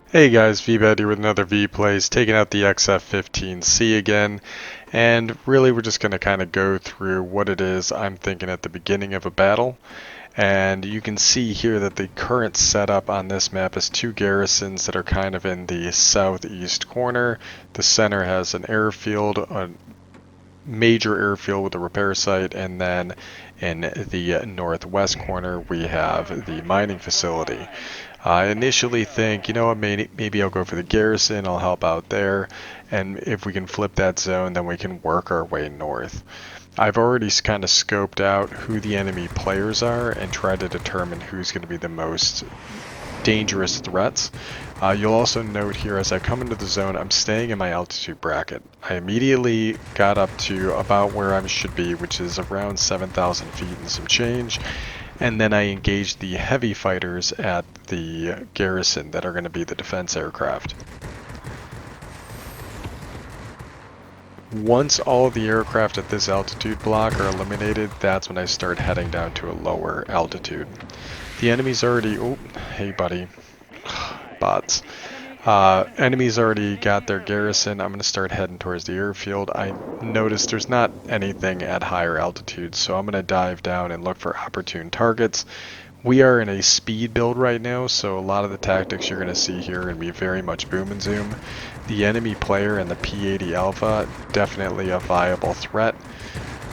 Hey guys, Veebat here with another V-Plays, taking out the XF15C again, and really we're just going to kind of go through what it is I'm thinking at the beginning of a battle. And you can see here that the current setup on this map is two garrisons that are kind of in the southeast corner. The center has an airfield, a major airfield with a repair site, and then in the northwest corner we have the mining facility. I initially think, you know what, maybe I'll go for the garrison, I'll help out there, and if we can flip that zone, then we can work our way north. I've already kind of scoped out who the enemy players are and tried to determine who's going to be the most dangerous threats. You'll also note here as I come into the zone, I'm staying in my altitude bracket. I immediately got up to about where I should be, which is around 7,000 feet and some change. And then I engaged the heavy fighters at the garrison that are going to be the defense aircraft. Once all of the aircraft at this altitude block are eliminated, that's when I start heading down to a lower altitude. The enemy's already... Oh, hey buddy. Bots. Enemies already got their garrison. I'm going to start heading towards the airfield. I noticed there's not anything at higher altitudes, so I'm going to dive down and look for opportune targets. We are in a speed build right now, so a lot of the tactics you're going to see here are going to be very much boom and zoom. The enemy player and the P-80 Alpha, definitely a viable threat.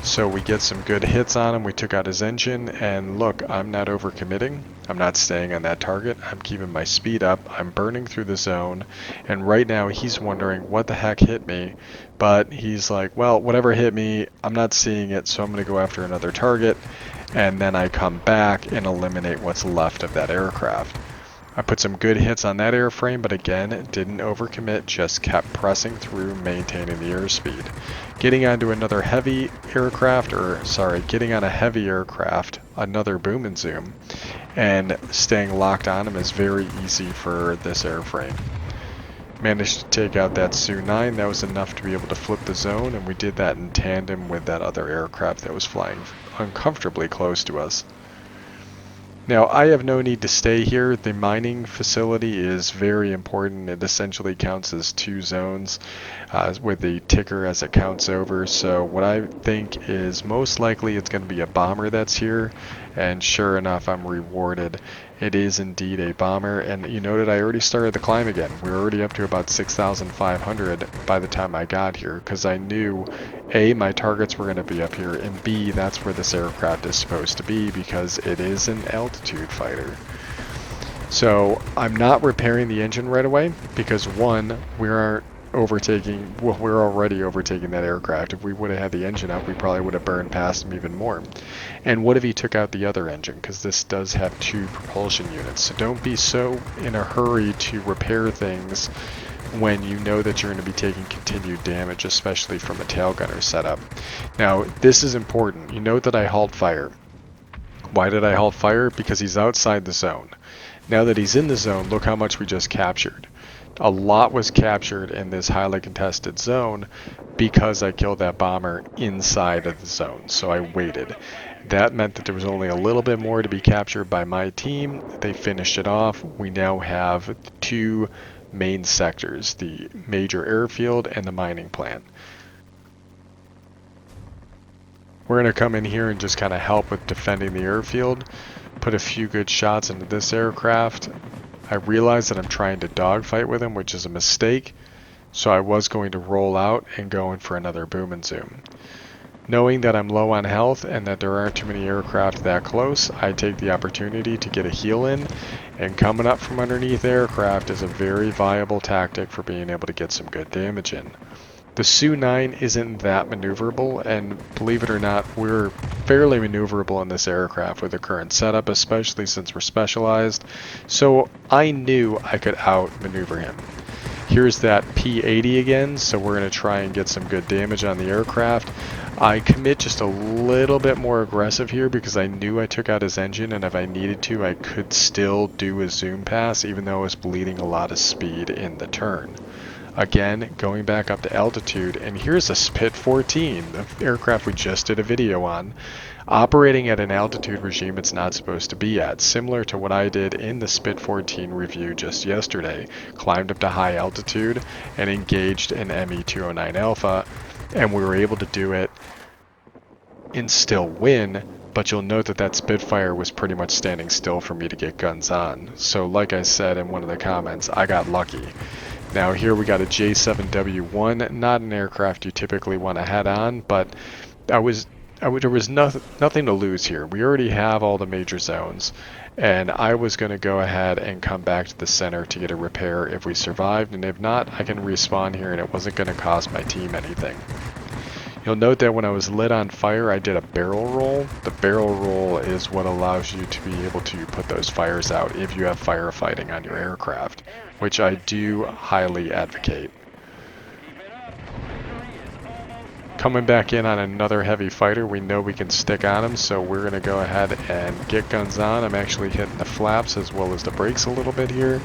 So we get some good hits on him, we took out his engine, and look, I'm not overcommitting, I'm not staying on that target, I'm keeping my speed up, I'm burning through the zone, and right now he's wondering what the heck hit me, but he's like, well, whatever hit me, I'm not seeing it, so I'm going to go after another target, and then I come back and eliminate what's left of that aircraft. I put some good hits on that airframe, but again, didn't overcommit, just kept pressing through, maintaining the airspeed. Getting onto another heavy aircraft, getting on a heavy aircraft, another boom and zoom, and staying locked on him is very easy for this airframe. Managed to take out that VIII. That was enough to be able to flip the zone, and we did that in tandem with that other aircraft that was flying uncomfortably close to us. Now, I have no need to stay here. The mining facility is very important. It essentially counts as two zones with the ticker as it counts over. So what I think is most likely it's going to be a bomber that's here. And sure enough, I'm rewarded. It is indeed a bomber. And you noted I already started the climb again. We're already up to about 6,500 by the time I got here, because I knew A, my targets were going to be up here, and B, that's where this aircraft is supposed to be because it is an altitude fighter. So I'm not repairing the engine right away because one, we're already overtaking that aircraft. If we would have had the engine up, we probably would have burned past him even more. And what if he took out the other engine? Because this does have two propulsion units. So don't be so in a hurry to repair things when you know that you're going to be taking continued damage, especially from a tail gunner setup. Now, this is important. You note that I halt fire. Why did I halt fire? Because he's outside the zone. Now that he's in the zone, look how much we just captured. A lot was captured in this highly contested zone because I killed that bomber inside of the zone, so I waited. That meant that there was only a little bit more to be captured by my team. They finished it off. We now have two main sectors, the major airfield and the mining plant. We're going to come in here and just kind of help with defending the airfield, put a few good shots into this aircraft. I realized that I'm trying to dogfight with him, which is a mistake, so I was going to roll out and go in for another boom and zoom. Knowing that I'm low on health and that there aren't too many aircraft that close, I take the opportunity to get a heal in, and coming up from underneath aircraft is a very viable tactic for being able to get some good damage in. The VIII isn't that maneuverable, and believe it or not, we're fairly maneuverable in this aircraft with the current setup, especially since we're specialized, so I knew I could outmaneuver him. Here's that P-80 again, so we're going to try and get some good damage on the aircraft. I commit just a little bit more aggressive here because I knew I took out his engine, and if I needed to, I could still do a zoom pass even though I was bleeding a lot of speed in the turn. Again, going back up to altitude, and here's a Spit 14, the aircraft we just did a video on, operating at an altitude regime it's not supposed to be at, similar to what I did in the Spit 14 review just yesterday. Climbed up to high altitude and engaged an ME-209 Alpha, and we were able to do it and still win, but you'll note that that Spitfire was pretty much standing still for me to get guns on. So like I said in one of the comments, I got lucky. Now here we got a J7W1, not an aircraft you typically want to head on, but there was nothing to lose here. We already have all the major zones, and I was going to go ahead and come back to the center to get a repair if we survived, and if not, I can respawn here and it wasn't going to cost my team anything. You'll note that when I was lit on fire, I did a barrel roll. The barrel roll is what allows you to be able to put those fires out if you have firefighting on your aircraft, which I do highly advocate. Coming back in on another heavy fighter, we know we can stick on him, so we're going to go ahead and get guns on. I'm actually hitting the flaps as well as the brakes a little bit here,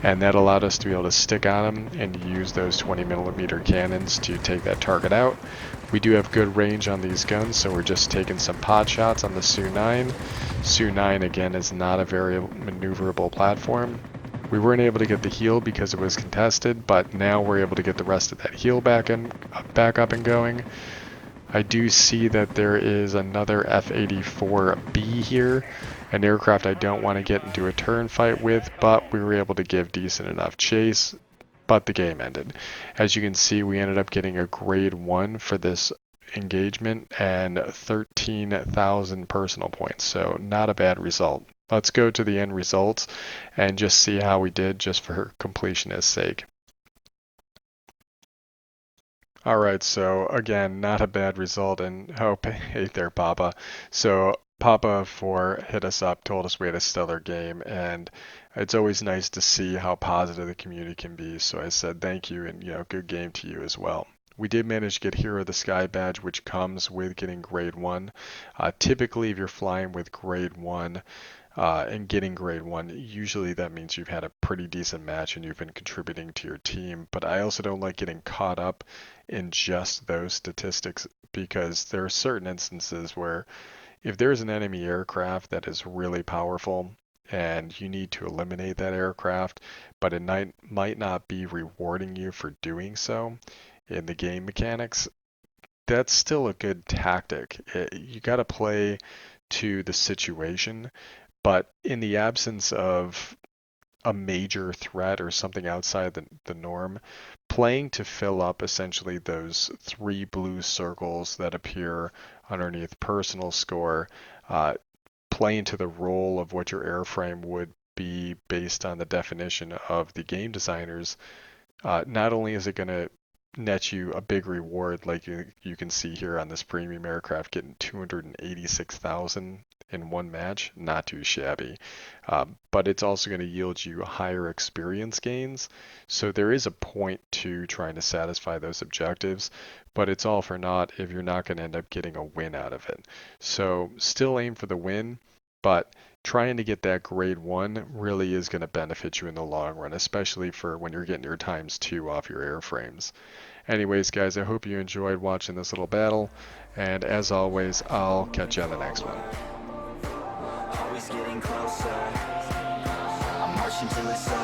and that allowed us to be able to stick on him and use those 20mm cannons to take that target out. We do have good range on these guns, so we're just taking some pot shots on the Su-9. Su-9 again is not a very maneuverable platform. We weren't able to get the heal because it was contested, but now we're able to get the rest of that heal back up and going. I do see that there is another F-84B here, an aircraft I don't want to get into a turn fight with, but we were able to give decent enough chase, but the game ended. As you can see, we ended up getting a grade 1 for this engagement and 13,000 personal points, so not a bad result. Let's go to the end results and just see how we did, just for completionist's sake. Alright, so again, not a bad result, and hope, hey there Papa. So Papa 4 hit us up, told us we had a stellar game, and it's always nice to see how positive the community can be, so I said thank you, and good game to you as well. We did manage to get Hero of the Sky badge, which comes with getting grade 1. Typically, if you're flying with grade 1, and getting grade 1, usually that means you've had a pretty decent match and you've been contributing to your team, but I also don't like getting caught up in just those statistics, because there are certain instances where if there's an enemy aircraft that is really powerful and you need to eliminate that aircraft, but it might not be rewarding you for doing so in the game mechanics, that's still a good tactic. You got to play to the situation. But in the absence of a major threat or something outside the norm, playing to fill up essentially those 3 blue circles that appear underneath personal score, playing to the role of what your airframe would be based on the definition of the game designers, not only is it going to net you a big reward, like you can see here on this premium aircraft getting 286,000 in one match, not too shabby, but it's also going to yield you higher experience gains, so there is a point to trying to satisfy those objectives, but it's all for naught if you're not going to end up getting a win out of it. So still aim for the win, but trying to get that grade 1 really is going to benefit you in the long run, especially for when you're getting your ×2 off your airframes. Anyways, guys, I hope you enjoyed watching this little battle, and as always, I'll catch you on the next one. Always getting closer, I'm marching to it so